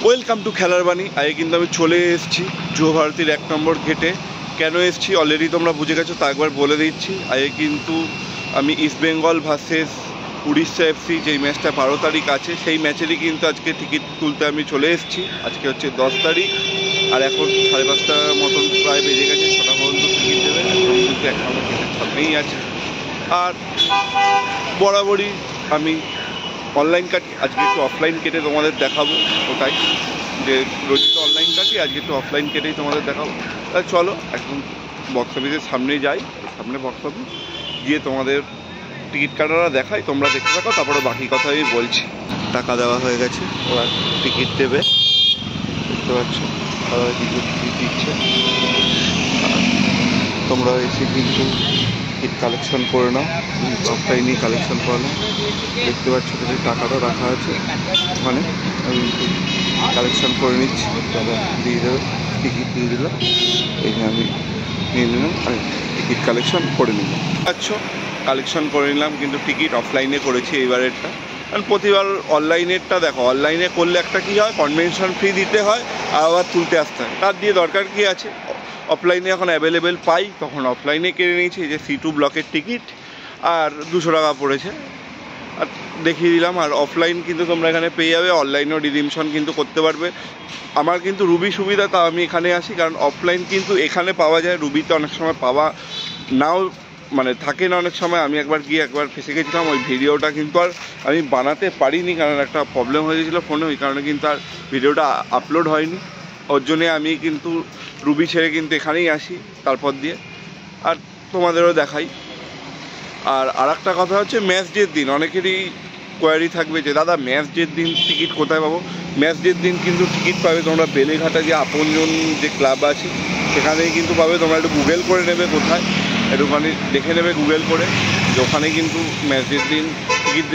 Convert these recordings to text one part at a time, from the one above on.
Welcome to খেলার বাণী। আগে কিন্তু আমি চলে এসেছি যুব ভারতীর 1 নম্বর গেটে। কেন এসেছি অলরেডি তোমরা বুঝে গেছো, তা একবার বলে দিচ্ছি। আগে কিন্তু আমি east Bengal versus Orissa FC যেই ম্যাচটা 12 তারিখ আছে, সেই ম্যাচেরই কিন্তু আজকে টিকিট তুলতে আমি চলে এসেছি। আজকে হচ্ছে 10 তারিখ, আর এখন 5:30 মতন প্রায় বেজে গেছে। 6টা পর্যন্ত টিকিট দেবে। এখন কিন্তু 1 নম্বর গেটের সামনেই আছে। আর বরাবরই আমি অনলাইন কাটি, আজকে একটু অফলাইন কেটে তোমাদের দেখাবো। ওটাই যে রোজ তো অনলাইন কাটি, আজকে একটু অফলাইন কেটেই তোমাদের দেখাবো। তাহলে চলো এখন বক্স অফিসের সামনে যাই, সামনে বক্স অফিস গিয়ে তোমাদের টিকিট কাটারা দেখাই, তোমরা দেখতে থাকো, তারপরে বাকি কথা আমি বলছি। টাকা দেওয়া হয়ে গেছে, এবার টিকিট দেবে, দেখতে পাচ্ছ তারা টিকিট দিচ্ছে। তোমরা এসে কিন্তু টিকিট কালেকশন করে নাও, অফলাইনে কালেকশন করো। দেখতে পাচ্ছ তাদের টাকাটা রাখা আছে ওখানে, আমি কালেকশন করে নিচ্ছি। তারা দিয়ে দেবে, টিকিট দিয়ে দিল, এই আমি নিয়ে নিলাম আর টিকিট কালেকশন করে নিলাম। আচ্ছা, কালেকশন করে নিলাম, কিন্তু টিকিট অফলাইনে করেছি এবারেরটা। কারণ প্রতিবার অনলাইনেরটা দেখো, অনলাইনে করলে একটা কী হয়, কনভেনশন ফি দিতে হয় আর আবার তুলতে আসতে হয়, তার দিয়ে দরকার কী আছে। অফলাইনে এখন অ্যাভেলেবেল পাই, তখন অফলাইনে কিনে নিয়েছি। এই যে C2 ব্লকের টিকিট, আর 200 টাকা পড়েছে, আর দেখিয়ে দিলাম। আর অফলাইন কিন্তু তোমরা এখানে পেয়ে যাবে, অনলাইনেও রিডিমশন কিন্তু করতে পারবে। আমার কিন্তু রুবি সুবিধা, তা আমি এখানে আসি, কারণ অফলাইন কিন্তু এখানে পাওয়া যায়, রুবিতে অনেক সময় পাওয়া নাও মানে থাকে না অনেক সময়। আমি একবার গিয়ে একবার ফেসে গেছিলাম, ওই ভিডিওটা কিন্তু আর আমি বানাতে পারিনি, কারণ একটা প্রবলেম হয়ে গেছিলো ফোনে, ওই কারণে কিন্তু আর ভিডিওটা আপলোড হয়নি। ওর জন্যে আমি কিন্তু রুবি ছেড়ে কিন্তু এখানেই আসি তারপর দিয়ে, আর তোমাদেরও দেখাই। আর একটা কথা হচ্ছে, ম্যাচ ডের দিন অনেকেরই কোয়ারি থাকবে যে দাদা ম্যাচ ডের দিন টিকিট কোথায় পাবো। ম্যাচ ডের দিন কিন্তু টিকিট পাবে তোমরা বেলেঘাটা যে আপনজন যে ক্লাব আছে সেখানেই কিন্তু পাবে। তোমরা একটু গুগল করে নেবে কোথায়, একটুখানি দেখে নেবে গুগল করে, যে ওখানে কিন্তু ম্যাচ ডের দিন টিকিট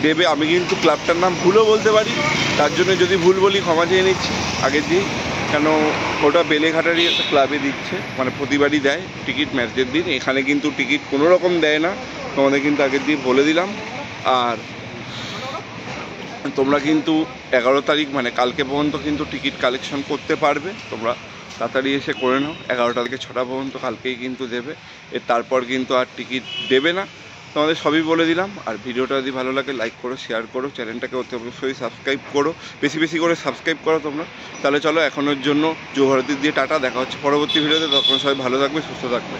দেবে। আমি কিন্তু ক্লাবটার নাম ভুলও বলতে পারি, তার জন্য যদি ভুল বলি ক্ষমা চেয়ে নিচ্ছি আগের দিন, কেন ওটা বেলেঘাটারই একটা ক্লাবে দিচ্ছে, মানে প্রতিবারই দেয় টিকিট ম্যাচের দিন। এখানে কিন্তু টিকিট কোনো রকম দেয় না, তোমাদের কিন্তু আগের দিন বলে দিলাম। আর তোমরা কিন্তু 11 তারিখ মানে কালকে পর্যন্ত কিন্তু টিকিট কালেকশন করতে পারবে। তোমরা তাড়াতাড়ি এসে করে নাও, 11টা থেকে 6টা পর্যন্ত কালকেই কিন্তু দেবে। এর তারপর কিন্তু আর টিকিট দেবে না। তোমাদের সবই বলে দিলাম। আর ভিডিওটা যদি ভালো লাগে লাইক করো, শেয়ার করো, চ্যানেলটাকে অবশ্যই সাবস্ক্রাইব করো, বেশি বেশি করে সাবস্ক্রাইব করো তোমরা। তাহলে চলো এখনের জন্য যুব ভারতীর দিয়ে টাটা, দেখা হচ্ছে পরবর্তী ভিডিওতে। তখন সবাই ভালো থাকবে, সুস্থ থাকবে।